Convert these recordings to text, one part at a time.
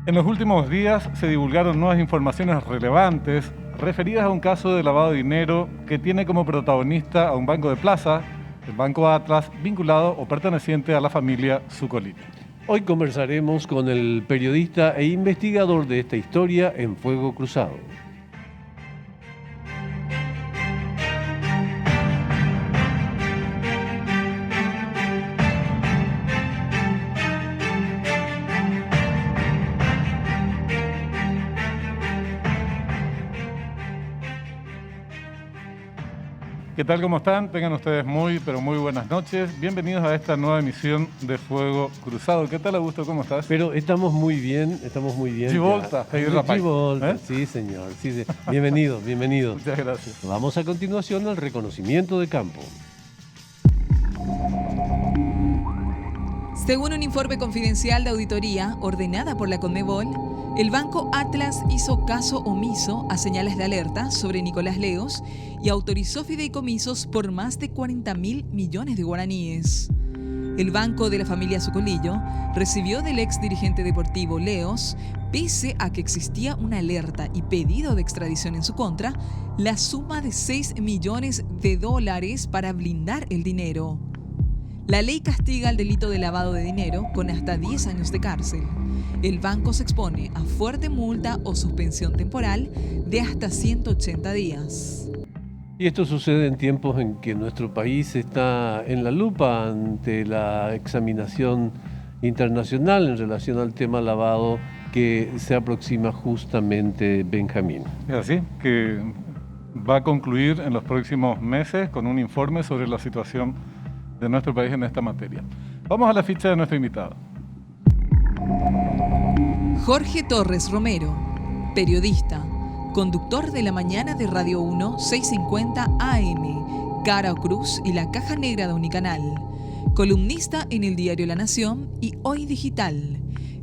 En los últimos días se divulgaron nuevas informaciones relevantes referidas a un caso de lavado de dinero que tiene como protagonista a un banco de Plaza, el Banco Atlas, vinculado o perteneciente a la familia Zucolini. Hoy conversaremos con el periodista e investigador de esta historia en Fuego Cruzado. ¿Qué tal? ¿Cómo están? Tengan ustedes muy buenas noches. Bienvenidos a esta nueva emisión de Fuego Cruzado. ¿Qué tal, Augusto? ¿Cómo estás? Pero estamos muy bien. Givolta, Givolta, sí, señor. Sí. Bienvenido. Muchas gracias. Vamos a continuación al reconocimiento de campo. Según un informe confidencial de auditoría ordenada por la Conmebol, el Banco Atlas hizo caso omiso a señales de alerta sobre Nicolás Leos y autorizó fideicomisos por más de 40.000 millones de guaraníes. El banco de la familia Zucolillo recibió del ex dirigente deportivo Leos, pese a que existía una alerta y pedido de extradición en su contra, la suma de $6 millones para blindar el dinero. La ley castiga el delito de lavado de dinero con hasta 10 años de cárcel. El banco se expone a fuerte multa o suspensión temporal de hasta 180 días. Y esto sucede en tiempos en que nuestro país está en la lupa ante la examinación internacional en relación al tema lavado que se aproxima justamente Benjamín. Es así, que va a concluir en los próximos meses con un informe sobre la situación de nuestro país en esta materia. Vamos a la ficha de nuestro invitado. Jorge Torres Romero, periodista, conductor de la mañana de Radio 1 650 AM, Cara o Cruz y la Caja Negra de Unicanal, columnista en el diario La Nación y Hoy Digital,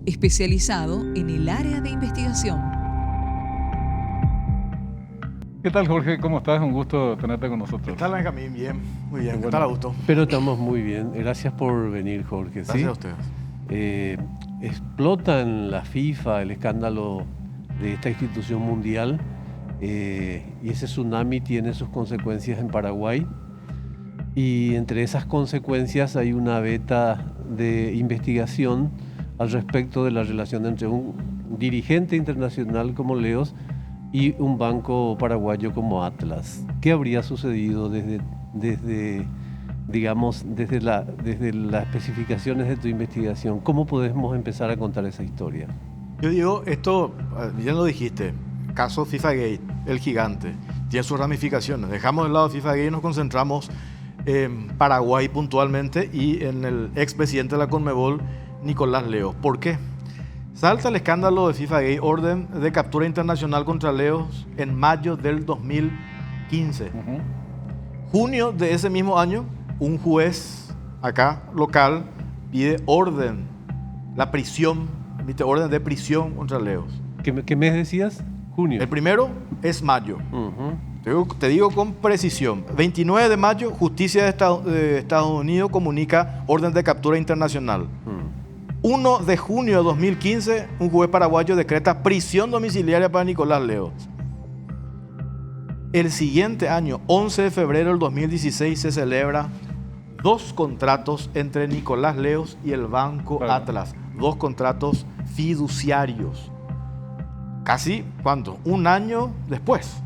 especializado en el área de investigación. ¿Qué tal, Jorge? ¿Cómo estás? Un gusto tenerte con nosotros. ¿Qué tal, Benjamín? Bien, muy bien. ¿Qué tal, Augusto? Pero estamos muy bien. Gracias por venir, Jorge. Gracias a ustedes. Explota en la FIFA el escándalo de esta institución mundial y ese tsunami tiene sus consecuencias en Paraguay. Y entre esas consecuencias hay una veta de investigación al respecto de la relación entre un dirigente internacional como Leos y un banco paraguayo como Atlas. ¿Qué habría sucedido desde las especificaciones de tu investigación? ¿Cómo podemos empezar a contar esa historia? Yo digo, esto, ya lo dijiste, caso FIFA Gate, el gigante, tiene sus ramificaciones. Dejamos de lado FIFA Gate y nos concentramos en Paraguay puntualmente y en el expresidente de la Conmebol, Nicolás Leos. ¿Por qué? Salta el escándalo de FIFA Gate, orden de captura internacional contra Leos en mayo del 2015. Junio de ese mismo año, un juez acá, local, pide orden, la prisión, emite orden de prisión contra Leos. ¿Qué mes decías? Junio. El primero es mayo. Te digo con precisión. 29 de mayo, Justicia de Estados Unidos comunica orden de captura internacional. 1 de junio de 2015, un juez paraguayo decreta prisión domiciliaria para Nicolás Leos. El siguiente año, 11 de febrero del 2016, se celebra 2 contratos entre Nicolás Leos y el Banco Atlas. 2 contratos fiduciarios. Casi, ¿cuánto? Un año después.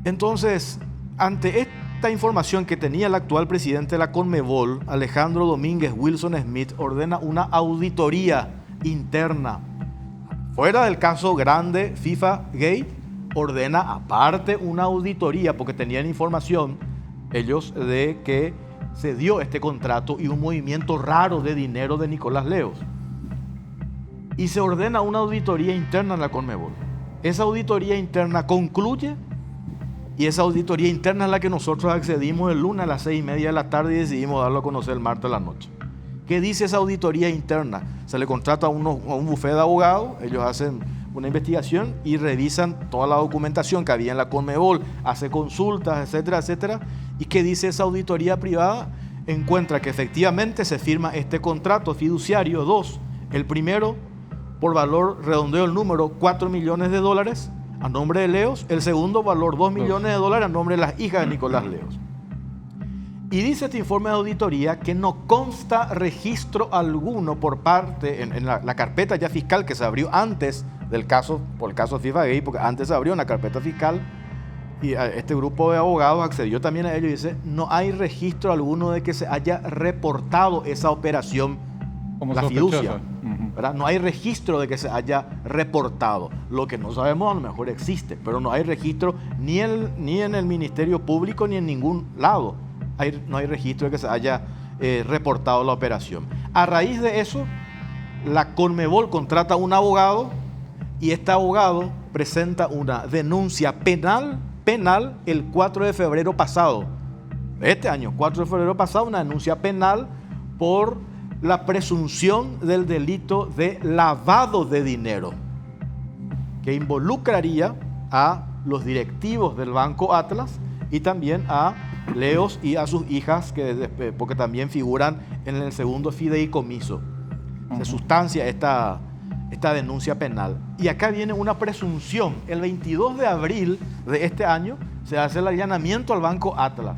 Entonces, ante esta información que tenía el actual presidente de la Conmebol, Alejandro Domínguez Wilson Smith, ordena una auditoría interna. Fuera del caso grande FIFA Gate, ordena aparte una auditoría porque tenían información ellos de que se dio este contrato y un movimiento raro de dinero de Nicolás Leos. Y se ordena una auditoría interna en la Conmebol. Esa auditoría interna concluye y esa auditoría interna es la que nosotros accedimos el lunes a las 6:30 de la tarde y decidimos darlo a conocer el martes a la noche. ¿Qué dice esa auditoría interna? Se le contrata a un bufete de abogados, ellos hacen una investigación y revisan toda la documentación que había en la Conmebol, hace consultas, etcétera, etcétera. ¿Y qué dice esa auditoría privada? Encuentra que efectivamente se firma este contrato fiduciario 2 El primero, por valor, redondeo el número, $4 millones a nombre de Leos. El segundo, valor $2 millones a nombre de las hijas de Nicolás Leos. Y dice este informe de auditoría que no consta registro alguno por parte, en la carpeta ya fiscal que se abrió antes del caso, por el caso FIFA Gate, porque antes se abrió una carpeta fiscal y este grupo de abogados accedió también a ello y dice, no hay registro alguno de que se haya reportado esa operación, como la sospechosa. fiducia, ¿verdad? No hay registro de que se haya reportado. Lo que no sabemos a lo mejor existe, pero no hay registro ni en el Ministerio Público ni en ningún lado. No hay registro de que se haya reportado la operación. A raíz de eso, la Conmebol contrata a un abogado y este abogado presenta una denuncia penal el 4 de febrero pasado. Este año, 4 de febrero pasado, una denuncia penal por la presunción del delito de lavado de dinero, que involucraría a los directivos del Banco Atlas y también a Leos y a sus hijas, porque también figuran en el segundo fideicomiso. Se sustancia esta denuncia penal. Y acá viene una presunción. El 22 de abril de este año se hace el allanamiento al Banco Atlas.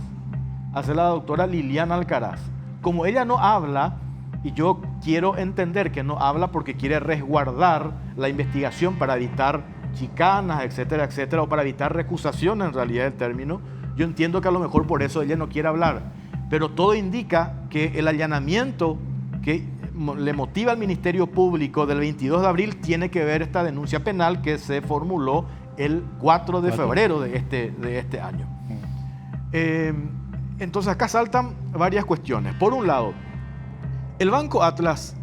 Hace la doctora Liliana Alcaraz. Como ella no habla, y yo quiero entender que no habla porque quiere resguardar la investigación para evitar chicanas, etcétera, etcétera, o para evitar recusación en realidad del término, yo entiendo que a lo mejor por eso ella no quiere hablar, pero todo indica que el allanamiento que le motiva al Ministerio Público del 22 de abril tiene que ver esta denuncia penal que se formuló el 4 de febrero de este año. Entonces acá saltan varias cuestiones. Por un lado, ¿el Banco Atlas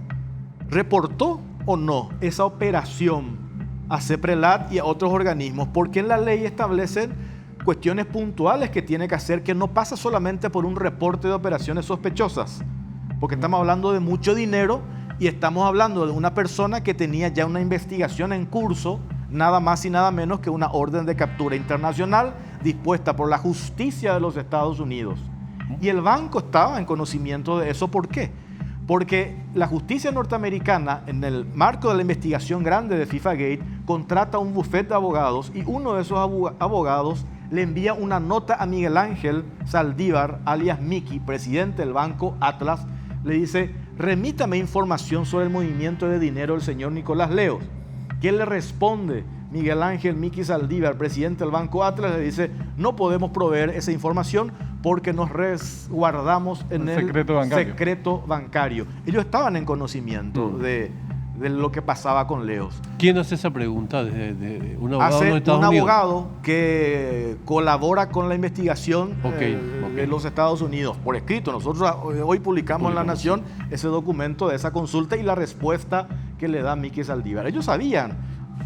reportó o no esa operación a CEPRELAT y a otros organismos? Porque en la ley establecen cuestiones puntuales que tiene que hacer, que no pasa solamente por un reporte de operaciones sospechosas, porque estamos hablando de mucho dinero y estamos hablando de una persona que tenía ya una investigación en curso, nada más y nada menos que una orden de captura internacional dispuesta por la justicia de los Estados Unidos. Y el banco estaba en conocimiento de eso. ¿Por qué? Porque la justicia norteamericana, en el marco de la investigación grande de FIFA Gate, contrata un bufete de abogados y uno de esos abogados le envía una nota a Miguel Ángel Saldívar, alias Miki, presidente del Banco Atlas. Le dice, remítame información sobre el movimiento de dinero del señor Nicolás Leos. ¿Quién le responde? Miguel Ángel Miki Saldívar, presidente del Banco Atlas, le dice, no podemos proveer esa información porque nos resguardamos en el secreto bancario. Ellos estaban en conocimiento de lo que pasaba con Leos. ¿Quién hace esa pregunta? ¿Un abogado de Estados un Unidos? abogado que colabora con la investigación de los Estados Unidos, por escrito. Nosotros hoy publicamos en La Nación ese documento de esa consulta y la respuesta que le da Miki Saldívar. Ellos sabían,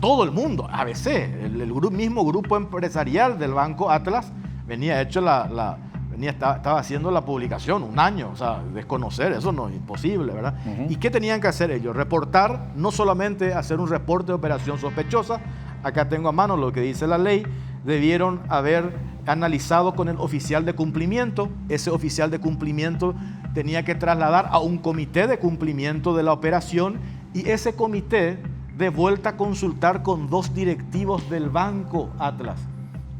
todo el mundo, ABC, el mismo grupo empresarial del Banco Atlas, estaba haciendo la publicación un año, o sea, desconocer, eso no es imposible, ¿verdad? ¿Y qué tenían que hacer ellos? Reportar, no solamente hacer un reporte de operación sospechosa, acá tengo a mano lo que dice la ley, debieron haber analizado con el oficial de cumplimiento, ese oficial de cumplimiento tenía que trasladar a un comité de cumplimiento de la operación y ese comité de vuelta a consultar con 2 directivos del Banco Atlas.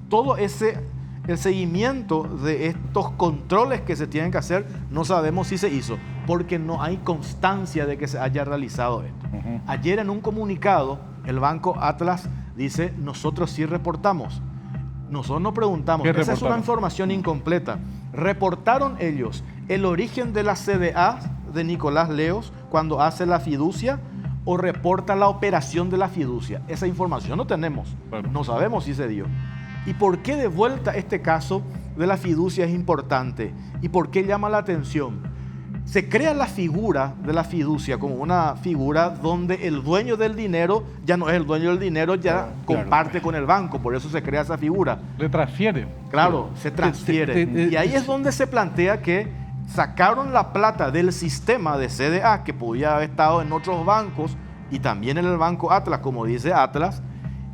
Todo el seguimiento de estos controles que se tienen que hacer, no sabemos si se hizo, porque no hay constancia de que se haya realizado esto. Ayer en un comunicado, el Banco Atlas dice, nosotros sí reportamos. Nosotros no preguntamos, esa es una información incompleta. ¿Reportaron ellos el origen de la CDA de Nicolás Leos cuando hace la fiducia o reporta la operación de la fiducia? Esa información no tenemos, no sabemos si se dio. ¿Y por qué de vuelta este caso de la fiducia es importante? ¿Y por qué llama la atención? Se crea la figura de la fiducia como una figura donde el dueño del dinero ya no es el dueño del dinero, ya comparte con el banco, por eso se crea esa figura. Le transfiere. Claro, se transfiere. Y ahí es donde se plantea que sacaron la plata del sistema de CDA, que podía haber estado en otros bancos y también en el Banco Atlas, como dice Atlas,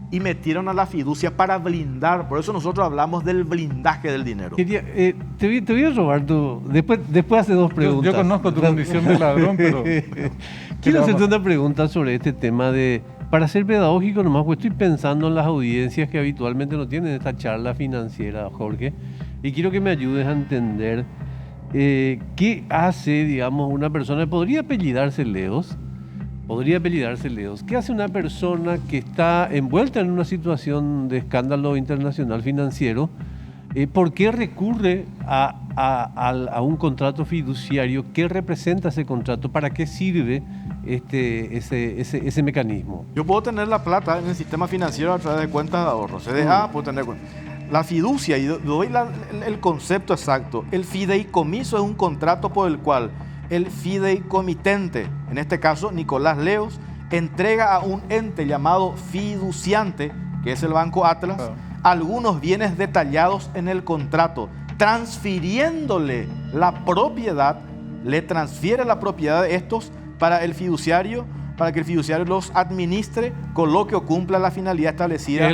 y metieron a la fiducia para blindar. Por eso nosotros hablamos del blindaje del dinero. Te voy a robar después hace 2 preguntas. Yo conozco tu condición de ladrón, pero... Quiero hacerte una pregunta sobre este tema de, para ser pedagógico nomás, pues estoy pensando en las audiencias que habitualmente no tienen esta charla financiera, Jorge, y quiero que me ayudes a entender qué hace, digamos, una persona, podría apellidarse Leos, ¿qué hace una persona que está envuelta en una situación de escándalo internacional financiero? ¿Por qué recurre a un contrato fiduciario? ¿Qué representa ese contrato? ¿Para qué sirve ese mecanismo? Yo puedo tener la plata en el sistema financiero a través de cuentas de ahorro. CDA, puedo tener la fiducia, y doy el concepto exacto. El fideicomiso es un contrato por el cual el fideicomitente, en este caso Nicolás Leos, entrega a un ente llamado fiduciante, que es el Banco Atlas, algunos bienes detallados en el contrato, transfiriéndole la propiedad, le transfiere la propiedad de estos para el fiduciario, para que el fiduciario los administre, coloque o cumpla la finalidad establecida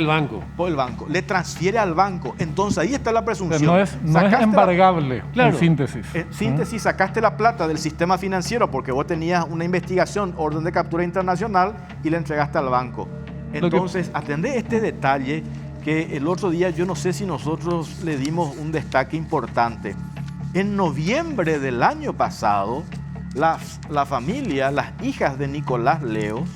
por el banco. Le transfiere al banco. Entonces ahí está la presunción. Pero no es embargable, en síntesis. En síntesis, sacaste la plata del sistema financiero porque vos tenías una investigación, orden de captura internacional, y la entregaste al banco. Entonces, atendé este detalle que el otro día yo no sé si nosotros le dimos un destaque importante. En noviembre del año pasado, la familia, las hijas de Nicolás Leos,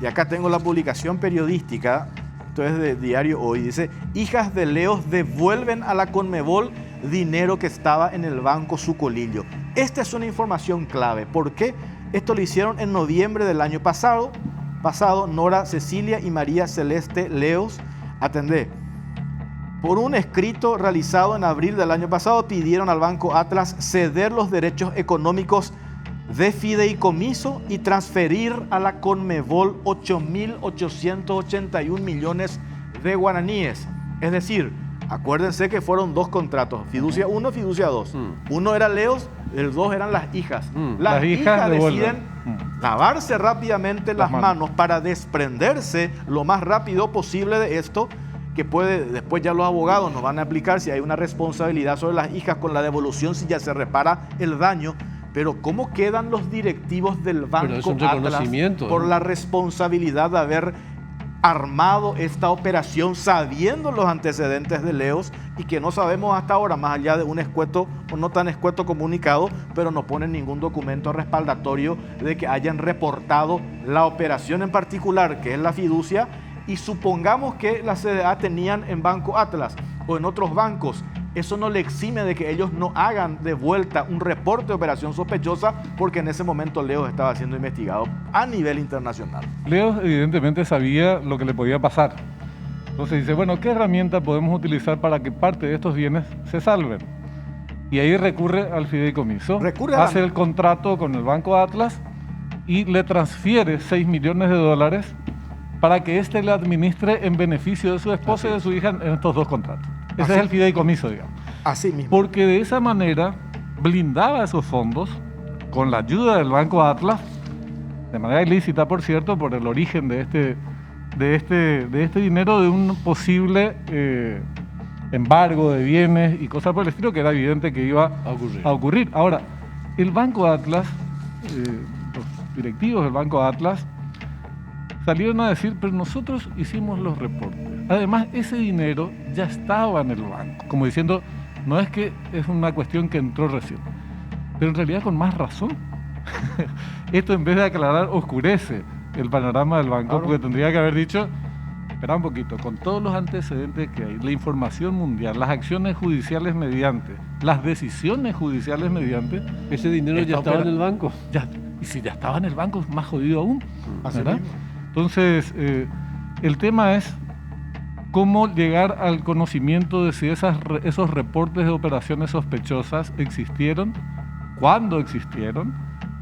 y acá tengo la publicación periodística, esto es de Diario Hoy, dice: hijas de Leos devuelven a la Conmebol dinero que estaba en el banco Sucolillo. Esta es una información clave. ¿Por qué? Esto lo hicieron en noviembre del año pasado. Nora Cecilia y María Celeste Leos, atendé, por un escrito realizado en abril del año pasado, pidieron al Banco Atlas ceder los derechos económicos de fideicomiso y transferir a la Conmebol 8.881 millones de guaraníes. Es decir, acuérdense que fueron dos contratos, fiducia 1, fiducia 2. Uno era Leos, el 2 eran las hijas. Las hijas deciden lavarse rápidamente las manos para desprenderse lo más rápido posible de esto, que puede, después ya los abogados nos van a aplicar si hay una responsabilidad sobre las hijas con la devolución, si ya se repara el daño. Pero ¿cómo quedan los directivos del Banco Atlas por la responsabilidad de haber armado esta operación sabiendo los antecedentes de Leos y que no sabemos hasta ahora, más allá de un escueto o no tan escueto comunicado, pero no ponen ningún documento respaldatorio de que hayan reportado la operación en particular, que es la fiducia? Y supongamos que la CDA tenían en Banco Atlas o en otros bancos, eso no le exime de que ellos no hagan de vuelta un reporte de operación sospechosa, porque en ese momento Leos estaba siendo investigado a nivel internacional. Leos evidentemente sabía lo que le podía pasar. Entonces dice, bueno, ¿qué herramienta podemos utilizar para que parte de estos bienes se salven? Y ahí recurre al fideicomiso, hace el contrato con el Banco Atlas y le transfiere $6 millones para que éste le administre en beneficio de su esposa y de su hija en estos dos contratos. Ese es el fideicomiso, digamos. Así mismo. Porque de esa manera blindaba esos fondos con la ayuda del Banco Atlas, de manera ilícita, por cierto, por el origen de este dinero, de un posible embargo de bienes y cosas por el estilo, que era evidente que iba a ocurrir. Ahora, el Banco Atlas, los directivos del Banco Atlas, salieron a decir, pero nosotros hicimos los reportes. Además, ese dinero ya estaba en el banco, como diciendo, no es que es una cuestión que entró recién, pero en realidad con más razón. Esto, en vez de aclarar, oscurece el panorama del banco, porque tendría que haber dicho, espera un poquito, con todos los antecedentes que hay, la información mundial, las acciones judiciales mediante, las decisiones judiciales mediante, ese dinero ya estaba en el banco. Y si ya estaba en el banco, más jodido aún, ¿verdad? Entonces, el tema es cómo llegar al conocimiento de si esos reportes de operaciones sospechosas existieron, cuándo existieron,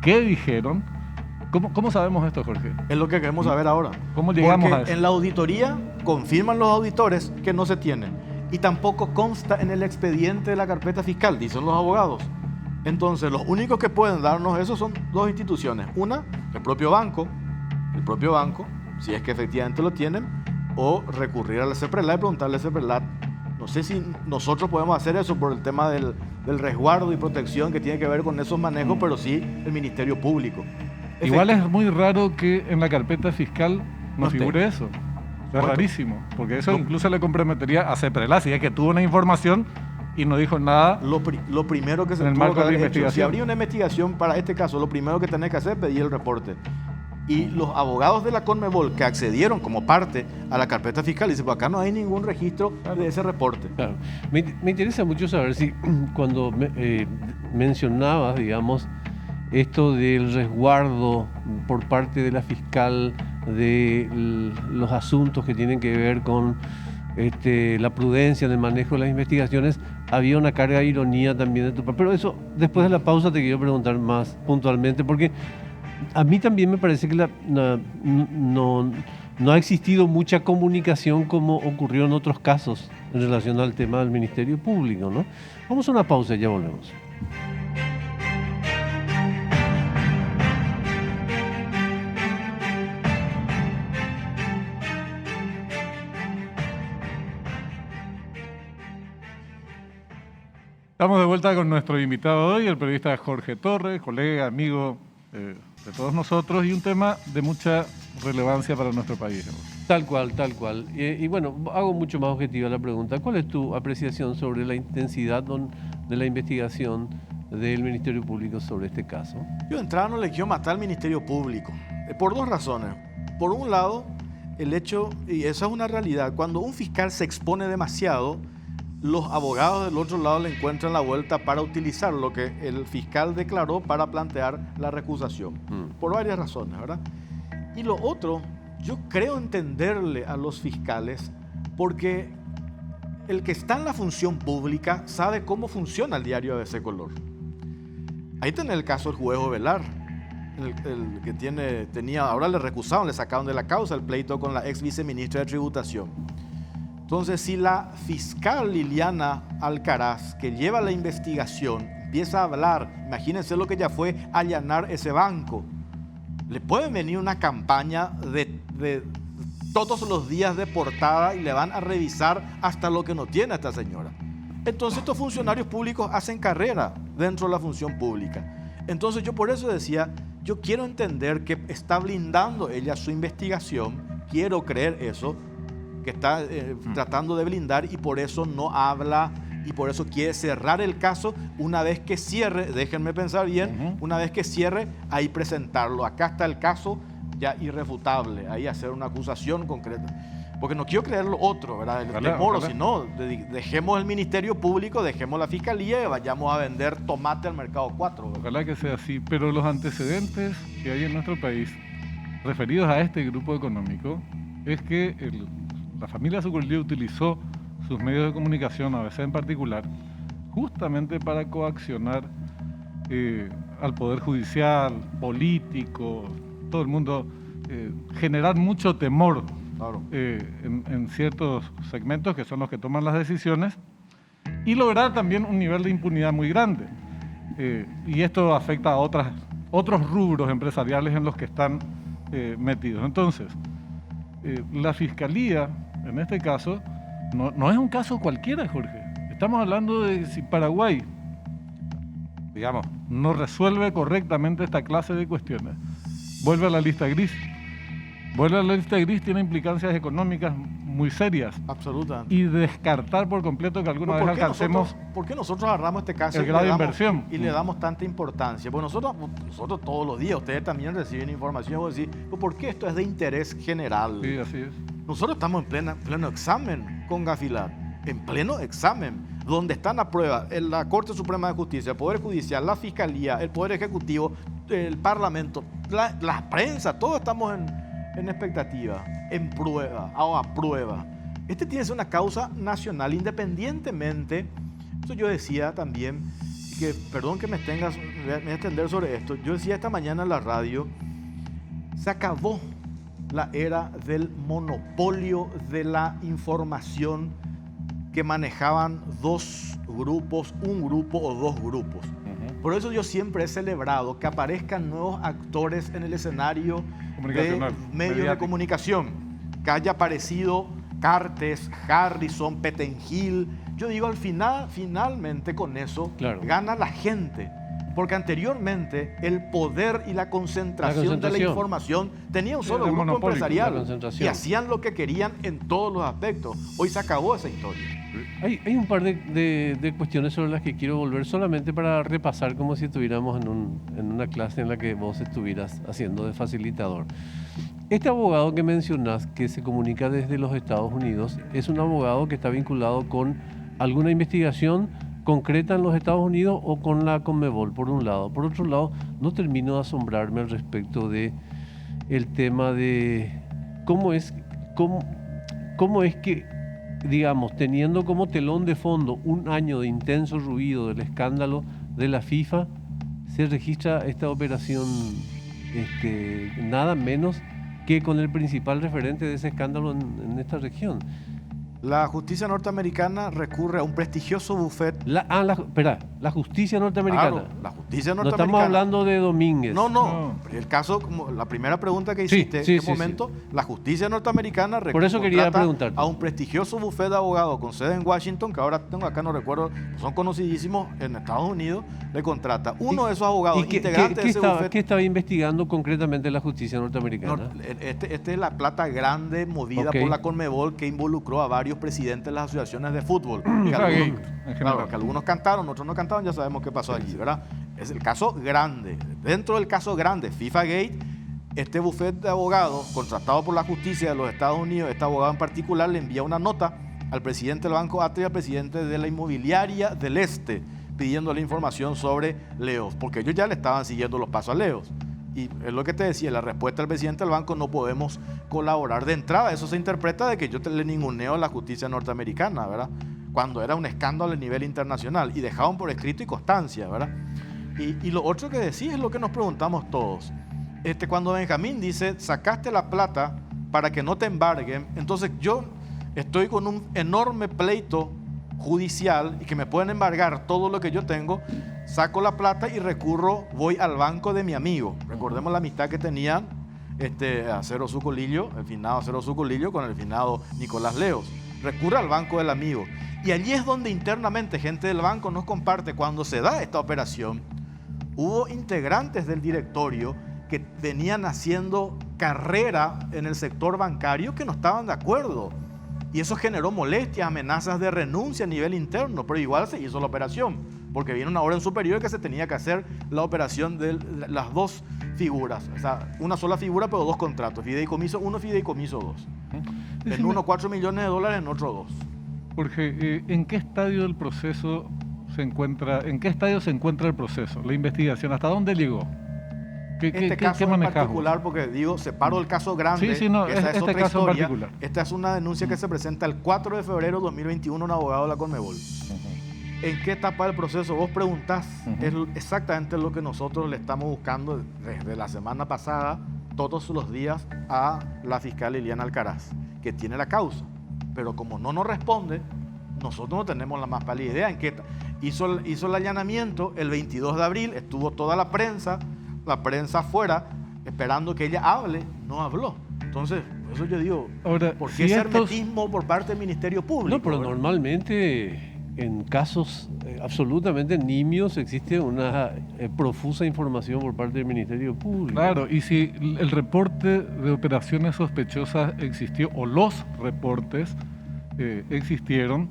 qué dijeron. ¿Cómo sabemos esto, Jorge? Es lo que queremos saber ahora. ¿Cómo llegamos Porque a eso? En la auditoría confirman los auditores que no se tienen y tampoco consta en el expediente de la carpeta fiscal, dicen los abogados. Entonces, los únicos que pueden darnos eso son dos instituciones. Una, el propio banco, si es que efectivamente lo tienen, o recurrir a la CEPRELAT y preguntarle a CEPRELAT. No sé si nosotros podemos hacer eso por el tema del resguardo y protección que tiene que ver con esos manejos, pero sí el Ministerio Público. Igual es muy raro que en la carpeta fiscal no figure eso. Es rarísimo, porque eso incluso le comprometería a CEPRELA, si es que tuvo una información y no dijo nada. Lo primero que se en el tuvo marco que de la haber hecho, investigación. si habría una investigación para este caso, lo primero que tenés que hacer es pedir el reporte. Y los abogados de la Conmebol que accedieron como parte a la carpeta fiscal dicen, pues acá no hay ningún registro de ese reporte. Claro. Me interesa mucho saber si cuando mencionabas, digamos, esto del resguardo por parte de la fiscal de los asuntos que tienen que ver con la prudencia en el manejo de las investigaciones, había una carga de ironía también de tu parte. Pero eso, después de la pausa, te quiero preguntar más puntualmente, porque a mí también me parece que no ha existido mucha comunicación como ocurrió en otros casos en relación al tema del Ministerio Público, ¿no? Vamos a una pausa y ya volvemos. Estamos de vuelta con nuestro invitado hoy, el periodista Jorge Torres, colega, amigo de todos nosotros, y un tema de mucha relevancia para nuestro país. Tal cual, tal cual. Y bueno, hago mucho más objetiva la pregunta. ¿Cuál es tu apreciación sobre la intensidad de la investigación del Ministerio Público sobre este caso? Yo de entrada no le quiero matar al Ministerio Público, por dos razones. Por un lado, el hecho, y esa es una realidad, cuando un fiscal se expone demasiado, los abogados del otro lado le encuentran la vuelta para utilizar lo que el fiscal declaró para plantear la recusación, por varias razones, ¿verdad? Y lo otro, yo creo entenderle a los fiscales porque el que está en la función pública sabe cómo funciona el diario de ese color. Ahí tenés el caso del juez Ovelar, el que tenía, ahora le recusaron, le sacaron de la causa el pleito con la ex viceministra de Tributación. Entonces, si la fiscal Liliana Alcaraz, que lleva la investigación, empieza a hablar, imagínense lo que ya fue allanar ese banco, le puede venir una campaña de todos los días de portada y le van a revisar hasta lo que no tiene esta señora. Entonces, estos funcionarios públicos hacen carrera dentro de la función pública. Entonces, yo por eso decía, yo quiero entender que está blindando ella su investigación, quiero creer eso, que está tratando de blindar y por eso no habla y por eso quiere cerrar el caso. Una vez que cierre, déjenme pensar bien, una vez que cierre, ahí presentarlo. Acá está el caso ya irrefutable, ahí hacer una acusación concreta. Porque no quiero creer lo otro, ¿verdad? El temor, si no, dejemos el Ministerio Público, dejemos la Fiscalía y vayamos a vender tomate al mercado 4. ¿verdad? Ojalá que sea así, pero los antecedentes que hay en nuestro país referidos a este grupo económico es que la familia Suculdía utilizó sus medios de comunicación, ABC en particular, justamente para coaccionar al Poder Judicial, político, todo el mundo, generar mucho temor en ciertos segmentos que son los que toman las decisiones y lograr también un nivel de impunidad muy grande. Y esto afecta a otros rubros empresariales en los que están metidos. Entonces, la Fiscalía, en este caso, no es un caso cualquiera, Jorge. Estamos hablando de si Paraguay, digamos, no resuelve correctamente esta clase de cuestiones, vuelve a la lista gris. Vuelve a la lista gris tiene implicancias económicas muy serias. Absolutamente. Y descartar por completo que alguna vez alcancemos... ¿Por qué nosotros agarramos este caso el grado de inversión y le damos tanta importancia? Porque nosotros todos los días, ustedes también reciben información y vos decís, ¿por qué esto es de interés general? Sí, así es. Nosotros estamos en pleno examen con Gafilar, en pleno examen, donde están a prueba la Corte Suprema de Justicia, el Poder Judicial, la Fiscalía, el Poder Ejecutivo, el Parlamento, la prensa, todos estamos en expectativa, en prueba, o a prueba. Este tiene que ser una causa nacional, independientemente. Eso yo decía también, que perdón que me voy a extender sobre esto, yo decía esta mañana en la radio, se acabó la era del monopolio de la información que manejaban dos grupos, un grupo o dos grupos. Por eso yo siempre he celebrado que aparezcan nuevos actores en el escenario de medios de comunicación. Que haya aparecido Cartes, Harrison, Petengil, yo digo, al final, finalmente con eso Claro. gana la gente. Porque anteriormente el poder y la concentración de la información tenía un solo Era grupo monopólico, la empresarial concentración. y hacían lo que querían en todos los aspectos. Hoy se acabó esa historia. Hay un par de cuestiones sobre las que quiero volver solamente para repasar como si estuviéramos en una clase en la que vos estuvieras haciendo de facilitador. Este abogado que mencionás, que se comunica desde los Estados Unidos, es un abogado que está vinculado con alguna investigación concreta en los Estados Unidos o con la Conmebol, por un lado. Por otro lado, no termino de asombrarme al respecto de el tema de cómo es que, digamos, teniendo como telón de fondo un año de intenso ruido del escándalo de la FIFA, se registra esta operación nada menos que con el principal referente de ese escándalo en esta región. La justicia norteamericana recurre a un prestigioso buffet. La justicia norteamericana. Claro, la justicia No norteamericana. estamos hablando de Domínguez. No. El caso, como la primera pregunta que hiciste, sí, ¿en qué sí, momento? La justicia norteamericana Por eso quería contrata preguntarte. a un prestigioso buffet de abogados con sede en Washington, que ahora tengo acá, no recuerdo, son conocidísimos en Estados Unidos, le contrata. Uno de esos abogados integrantes de ese buffet. ¿Qué estaba investigando concretamente la justicia norteamericana? Este es la plata grande movida Ok. por la Conmebol que involucró a varios presidentes de las asociaciones de fútbol. FIFA Que algunos- Gate, en general. Claro, que algunos cantaron, otros no cantaron, ya sabemos qué pasó allí, ¿verdad? Es el caso grande. Dentro del caso grande, FIFA Gate, este buffet de abogados contratado por la justicia de los Estados Unidos, este abogado en particular le envía una nota al presidente del Banco Atria y al presidente de la Inmobiliaria del Este, pidiéndole información sobre Leos, porque ellos ya le estaban siguiendo los pasos a Leos. Y es lo que te decía, la respuesta del presidente del banco: no podemos colaborar de entrada. Eso se interpreta de que yo le ninguneo a la justicia norteamericana, ¿verdad? Cuando era un escándalo a nivel internacional y dejaban por escrito y constancia, ¿verdad? Y lo otro que decía es lo que nos preguntamos todos. Cuando Benjamín dice, sacaste la plata para que no te embarguen, entonces yo estoy con un enorme pleito judicial y que me pueden embargar todo lo que yo tengo, saco la plata y voy al banco de mi amigo. Recordemos la amistad que tenían Acero Sucolillo, el finado Acero Sucolillo con el finado Nicolás Leos. Recurre al banco del amigo. Y allí es donde internamente gente del banco nos comparte, cuando se da esta operación, hubo integrantes del directorio que venían haciendo carrera en el sector bancario que no estaban de acuerdo. Y eso generó molestias, amenazas de renuncia a nivel interno, pero igual se hizo la operación, porque viene una orden superior que se tenía que hacer la operación de las dos figuras. O sea, una sola figura, pero dos contratos. Fideicomiso 1, fideicomiso 2. En uno, $4 millones, en otro 2. Jorge, ¿en qué estadio del proceso se encuentra el proceso, la investigación? ¿Hasta dónde llegó? Este caso en particular, porque digo, separo el caso grande, Sí, no, que esa es este otra caso en historia. particular. Esta es una denuncia que se presenta el 4 de febrero de 2021 a un abogado de la Conmebol. ¿En qué etapa del proceso? Vos preguntás, es exactamente lo que nosotros le estamos buscando desde la semana pasada, todos los días, a la fiscal Liliana Alcaraz, que tiene la causa. Pero como no nos responde, nosotros no tenemos la más pálida idea en qué hizo el allanamiento el 22 de abril, estuvo toda la prensa afuera, esperando que ella hable, no habló. Entonces, eso yo digo, ahora, ¿por qué ese hermetismo por parte del Ministerio Público? No, pero ¿verdad? Normalmente en casos absolutamente nimios existe una profusa información por parte del Ministerio Público. Claro, y si el reporte de operaciones sospechosas existió, o los reportes existieron,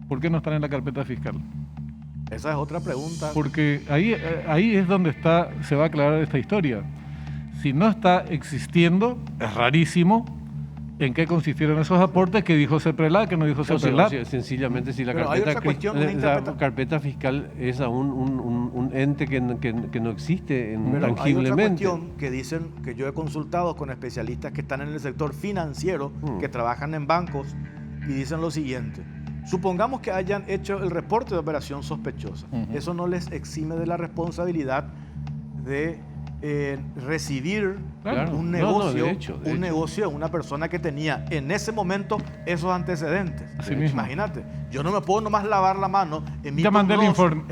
¿por qué no están en la carpeta fiscal? Esa es otra pregunta. Porque ahí es donde se va a aclarar esta historia. Si no está existiendo, es rarísimo en qué consistieron esos aportes que dijo Seprelat, que no dijo Seprelat. Sencillamente, si la Pero hay otra cuestión, una carpeta fiscal es aún un ente que no existe Pero hay otra tangiblemente. cuestión que dicen, que yo he consultado con especialistas que están en el sector financiero, que trabajan en bancos, y dicen lo siguiente: supongamos que hayan hecho el reporte de operación sospechosa. Eso no les exime de la responsabilidad de recibir un negocio, de hecho. negocio de una persona que tenía en ese momento esos antecedentes. Así mismo. Imagínate, yo no me puedo nomás lavar la mano, Ya mandé el informe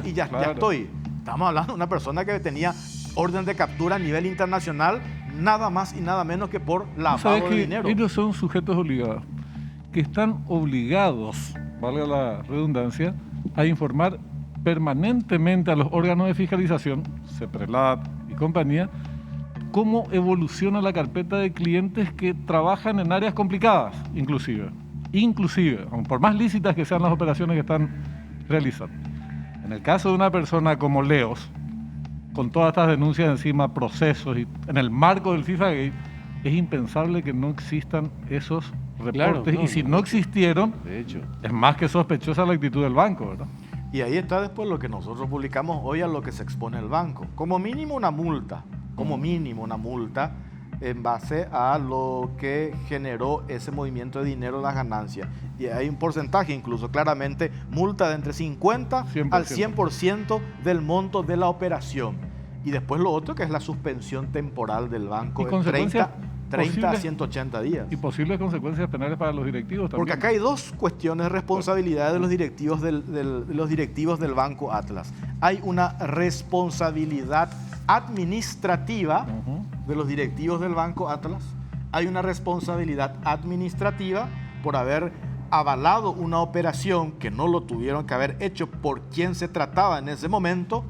y ya estoy. Estamos hablando de una persona que tenía orden de captura a nivel internacional, nada más y nada menos que por lavado de dinero. Ellos son sujetos obligados, que están obligados, valga la redundancia, a informar permanentemente a los órganos de fiscalización, CEPRELAT y compañía, cómo evoluciona la carpeta de clientes que trabajan en áreas complicadas, inclusive, aun por más lícitas que sean las operaciones que están realizando. En el caso de una persona como Leos, con todas estas denuncias encima, procesos, y en el marco del FIFA Gate, es impensable que no existan esos reportes. Claro, y si no existieron, de hecho, es más que sospechosa la actitud del banco, ¿verdad? Y ahí está después lo que nosotros publicamos hoy, a lo que se expone el banco. Como mínimo una multa en base a lo que generó ese movimiento de dinero, las ganancias. Y hay un porcentaje incluso, claramente, multa de entre 50 al 100% del monto de la operación. Y después lo otro, que es la suspensión temporal del banco de 30 a 180 días. Y posibles consecuencias penales para los directivos también. Porque acá hay dos cuestiones de responsabilidad de los directivos del Banco Atlas. Hay una responsabilidad administrativa de los directivos del Banco Atlas. Hay una responsabilidad administrativa por haber avalado una operación que no lo tuvieron que haber hecho por quien se trataba en ese momento.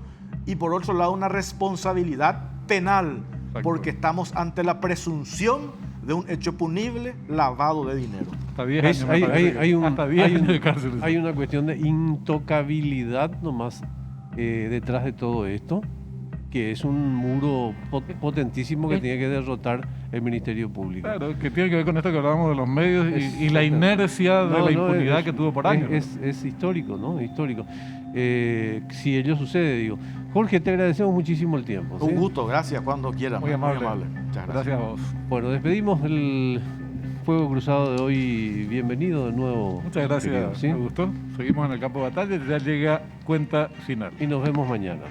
Y por otro lado, una responsabilidad penal. Exacto. Porque estamos ante la presunción de un hecho punible, lavado de dinero. Hasta 10 años de cárcel. Hay una cuestión de intocabilidad nomás detrás de todo esto, que es un muro potentísimo que tiene que derrotar el Ministerio Público. Claro, que tiene que ver con esto que hablábamos de los medios y la inercia de la impunidad que tuvo por años. Es histórico, ¿no? Histórico. Si ello sucede, digo. Jorge, te agradecemos muchísimo el tiempo. Un gusto, gracias, cuando quieras. Muy amable. Muchas gracias a vos. Bueno, despedimos el Fuego Cruzado de hoy. Bienvenido de nuevo. Muchas gracias, querido, ¿sí? Me gustó. Seguimos en el campo de batalla, ya llega cuenta final. Y nos vemos mañana.